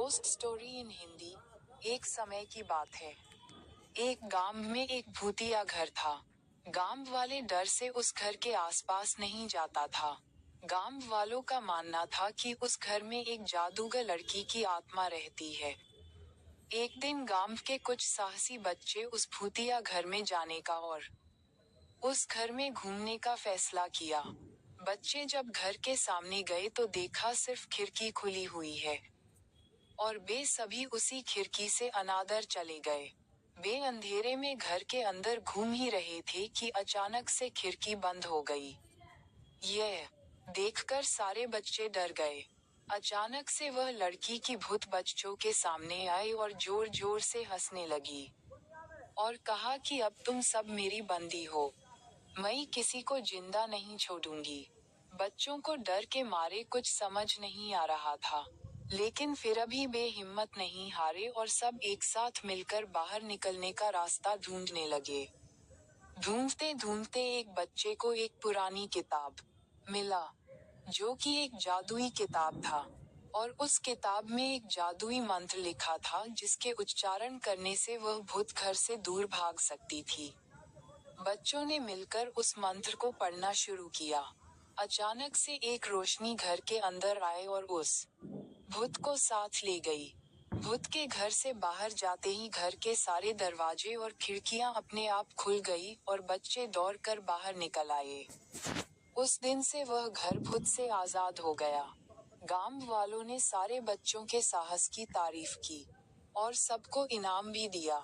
Ghost story in Hindi. एक समय की बात है। एक गांव में एक भूतिया घर था। गांव वाले डर से उस घर के आसपास नहीं जाता था। गांव वालों का मानना था कि उस घर में एक जादूगर लड़की की आत्मा रहती है। एक दिन गांव के कुछ साहसी बच्चे उस भूतिया घर में जाने का और उस घर में घूमने का फैसला किया। बच्चे जब घर के सामने गए तो देखा सिर्फ खिड़की खुली हुई है और वे सभी उसी खिड़की से अनादर चले गए। वे अंधेरे में घर के अंदर घूम ही रहे थे कि अचानक से खिड़की बंद हो गई। यह देखकर सारे बच्चे डर गए। अचानक से वह लड़की की भूत बच्चों के सामने आई और जोर जोर से हंसने लगी और कहा कि अब तुम सब मेरी बंदी हो। मैं किसी को जिंदा नहीं छोड़ूंगी। बच्चों को डर के मारे कुछ समझ नहीं आ रहा था, लेकिन फिर भी वे हिम्मत नहीं हारे और सब एक साथ मिलकर बाहर निकलने का रास्ता ढूंढने लगे। ढूंढते ढूंढते एक बच्चे को एक पुरानी किताब मिला, जो कि एक जादुई किताब था, और उस किताब में एक जादुई मंत्र लिखा था जिसके उच्चारण करने से वह भूत घर से दूर भाग सकती थी। बच्चों ने मिलकर उस मंत्र को पढ़ना शुरू किया। अचानक से एक रोशनी घर के अंदर आए और उस भूत को साथ ले गई। भूत के घर से बाहर जाते ही घर के सारे दरवाजे और खिड़कियां अपने आप खुल गई और बच्चे दौड़कर बाहर निकल आए। उस दिन से वह घर भूत से आजाद हो गया। गांव वालों ने सारे बच्चों के साहस की तारीफ की और सबको इनाम भी दिया।